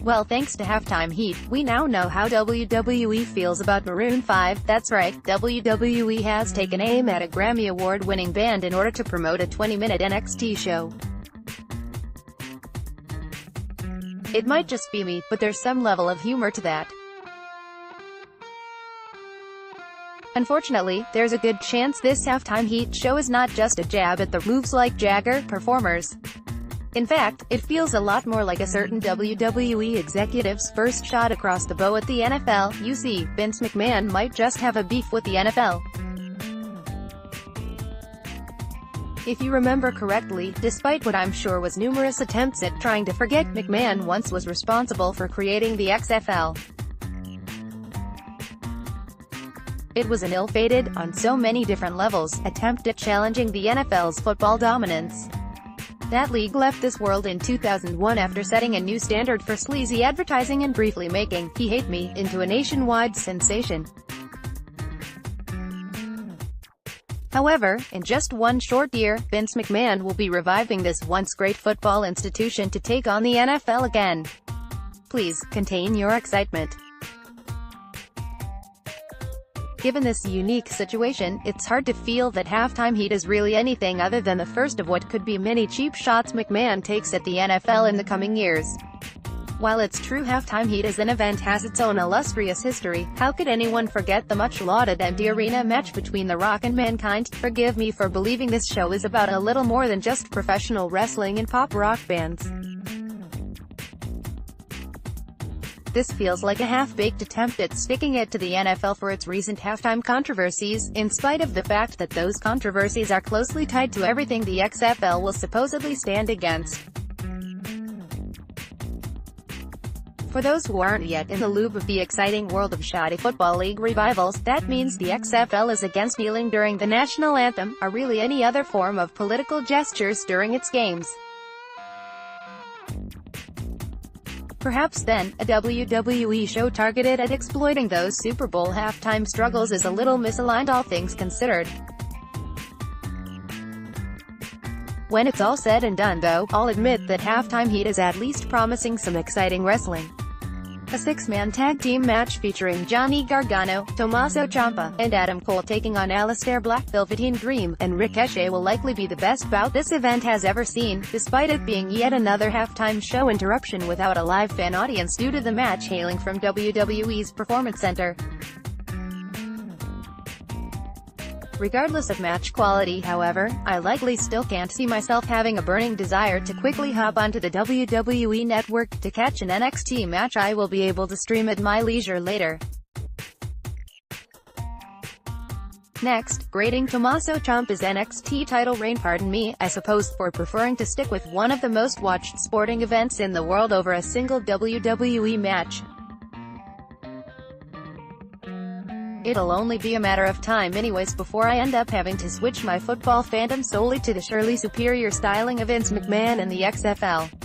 Well, thanks to Halftime Heat, we now know how WWE feels about Maroon 5. That's right, WWE has taken aim at a Grammy Award-winning band in order to promote a 20-minute NXT show. It might just be me, but there's some level of humor to that. Unfortunately, there's a good chance this Halftime Heat show is not just a jab at the moves Like Jagger performers. In fact, it feels a lot more like a certain WWE executive's first shot across the bow at the NFL. You see, Vince McMahon might just have a beef with the NFL. If you remember correctly, despite what I'm sure was numerous attempts at trying to forget, McMahon once was responsible for creating the XFL. It was an ill-fated, on so many different levels, attempt at challenging the NFL's football dominance. That league left this world in 2001 after setting a new standard for sleazy advertising and briefly making "He Hate Me" into a nationwide sensation. However, in just one short year, Vince McMahon will be reviving this once great football institution to take on the NFL again. Please, contain your excitement. Given this unique situation, it's hard to feel that Halftime Heat is really anything other than the first of what could be many cheap shots McMahon takes at the NFL in the coming years. While it's true Halftime Heat as an event has its own illustrious history, how could anyone forget the much-lauded empty arena match between The Rock and Mankind? Forgive me for believing this show is about a little more than just professional wrestling and pop rock bands. This feels like a half-baked attempt at sticking it to the NFL for its recent halftime controversies, in spite of the fact that those controversies are closely tied to everything the XFL will supposedly stand against. For those who aren't yet in the loop of the exciting world of shoddy football league revivals, that means the XFL is against kneeling during the national anthem, or really any other form of political gestures during its games. Perhaps then, a WWE show targeted at exploiting those Super Bowl halftime struggles is a little misaligned, all things considered. When it's all said and done though, I'll admit that Halftime Heat is at least promising some exciting wrestling. A six-man tag team match featuring Johnny Gargano, Tommaso Ciampa, and Adam Cole taking on Aleister Black, Velveteen Dream, and Ricochet will likely be the best bout this event has ever seen, despite it being yet another halftime show interruption without a live fan audience due to the match hailing from WWE's Performance Center. Regardless of match quality, however, I likely still can't see myself having a burning desire to quickly hop onto the WWE network to catch an NXT match I will be able to stream at my leisure later. Next, grading Tommaso Ciampa's NXT title reign. Pardon me, I suppose, for preferring to stick with one of the most watched sporting events in the world over a single WWE match. It'll only be a matter of time anyways before I end up having to switch my football fandom solely to the surely superior styling of Vince McMahon and the XFL.